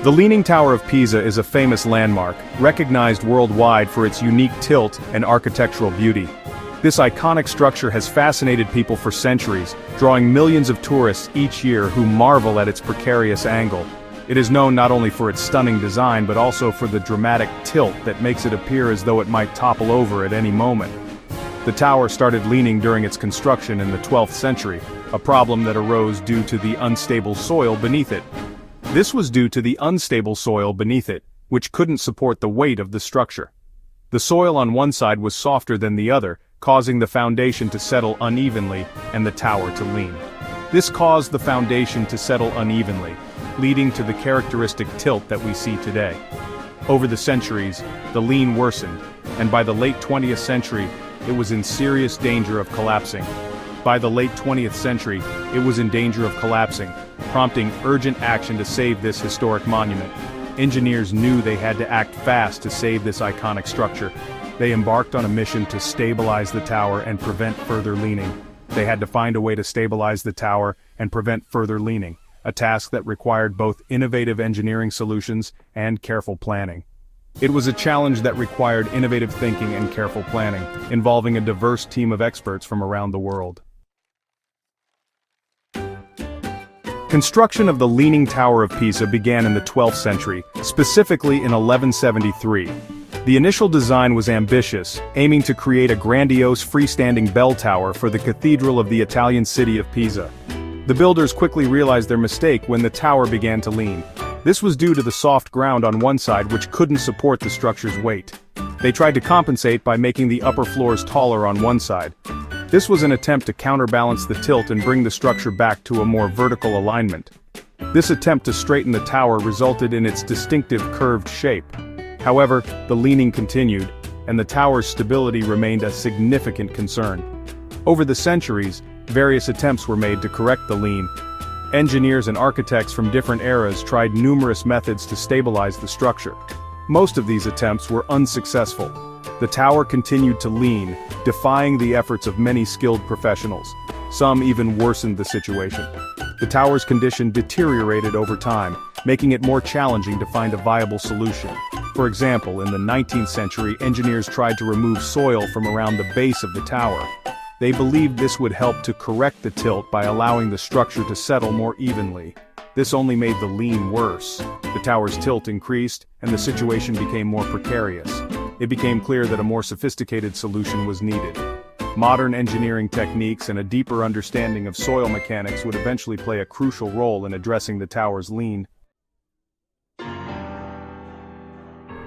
The Leaning Tower of Pisa is a famous landmark, recognized worldwide for its unique tilt and architectural beauty. This iconic structure has fascinated people for centuries, drawing millions of tourists each year who marvel at its precarious angle. It is known not only for its stunning design but also for the dramatic tilt that makes it appear as though it might topple over at any moment. The tower started leaning during its construction in the 12th century, a problem that arose due to the unstable soil beneath it. This was due to the unstable soil beneath it, which couldn't support the weight of the structure. The soil on one side was softer than the other, causing the foundation to settle unevenly and the tower to lean. This caused the foundation to settle unevenly, leading to the characteristic tilt that we see today. Over the centuries, the lean worsened, and by the late 20th century, it was in serious danger of collapsing. By the late 20th century, it was in danger of collapsing, prompting urgent action to save this historic monument. Engineers knew they had to act fast to save this iconic structure. They embarked on a mission to stabilize the tower and prevent further leaning. They had to find a way to stabilize the tower and prevent further leaning, a task that required both innovative engineering solutions and careful planning. It was a challenge that required innovative thinking and careful planning, involving a diverse team of experts from around the world. Construction of the Leaning Tower of Pisa began in the 12th century, specifically in 1173. The initial design was ambitious, aiming to create a grandiose freestanding bell tower for the cathedral of the Italian city of Pisa. The builders quickly realized their mistake when the tower began to lean. This was due to the soft ground on one side which couldn't support the structure's weight. They tried to compensate by making the upper floors taller on one side. This was an attempt to counterbalance the tilt and bring the structure back to a more vertical alignment. This attempt to straighten the tower resulted in its distinctive curved shape. However, the leaning continued, and the tower's stability remained a significant concern. Over the centuries, various attempts were made to correct the lean. Engineers and architects from different eras tried numerous methods to stabilize the structure. Most of these attempts were unsuccessful. The tower continued to lean, defying the efforts of many skilled professionals. Some even worsened the situation. The tower's condition deteriorated over time, making it more challenging to find a viable solution. For example, in the 19th century, engineers tried to remove soil from around the base of the tower. They believed this would help to correct the tilt by allowing the structure to settle more evenly. This only made the lean worse. The tower's tilt increased, and the situation became more precarious. It became clear that a more sophisticated solution was needed. Modern engineering techniques and a deeper understanding of soil mechanics would eventually play a crucial role in addressing the tower's lean.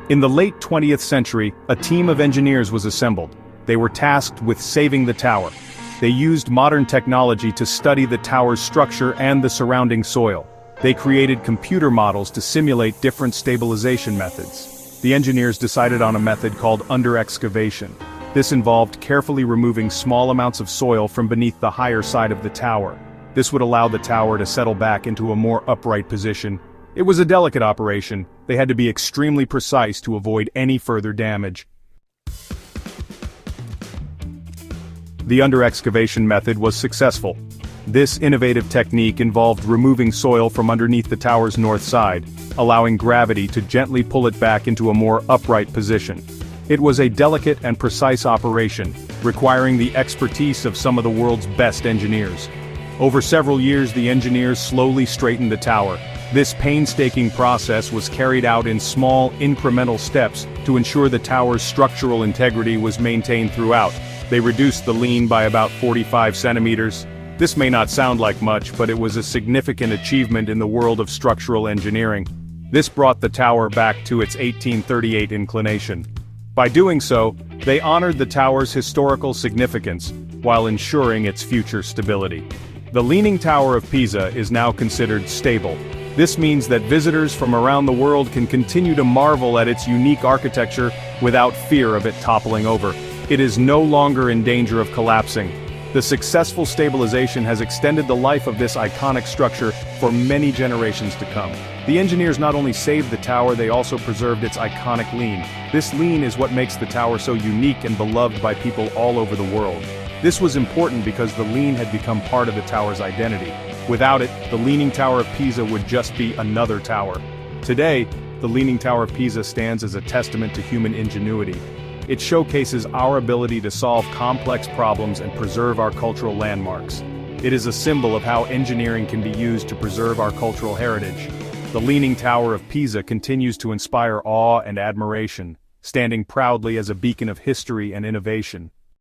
In the late 20th century, a team of engineers was assembled. They were tasked with saving the tower. They used modern technology to study the tower's structure and the surrounding soil. They created computer models to simulate different stabilization methods. The engineers decided on a method called under-excavation. This involved carefully removing small amounts of soil from beneath the higher side of the tower. This would allow the tower to settle back into a more upright position. It was a delicate operation. They had to be extremely precise to avoid any further damage. The under-excavation method was successful. This innovative technique involved removing soil from underneath the tower's north side, allowing gravity to gently pull it back into a more upright position. It was a delicate and precise operation, requiring the expertise of some of the world's best engineers. Over several years, the engineers slowly straightened the tower. This painstaking process was carried out in small, incremental steps to ensure the tower's structural integrity was maintained throughout. They reduced the lean by about 45 centimeters. This may not sound like much, but it was a significant achievement in the world of structural engineering. This brought the tower back to its 1838 inclination. By doing so, they honored the tower's historical significance, while ensuring its future stability. The Leaning Tower of Pisa is now considered stable. This means that visitors from around the world can continue to marvel at its unique architecture without fear of it toppling over. It is no longer in danger of collapsing. The successful stabilization has extended the life of this iconic structure for many generations to come. The engineers not only saved the tower, they also preserved its iconic lean. This lean is what makes the tower so unique and beloved by people all over the world. This was important because the lean had become part of the tower's identity. Without it, the Leaning Tower of Pisa would just be another tower. Today, the Leaning Tower of Pisa stands as a testament to human ingenuity. It showcases our ability to solve complex problems and preserve our cultural landmarks. It is a symbol of how engineering can be used to preserve our cultural heritage. The Leaning Tower of Pisa continues to inspire awe and admiration, standing proudly as a beacon of history and innovation.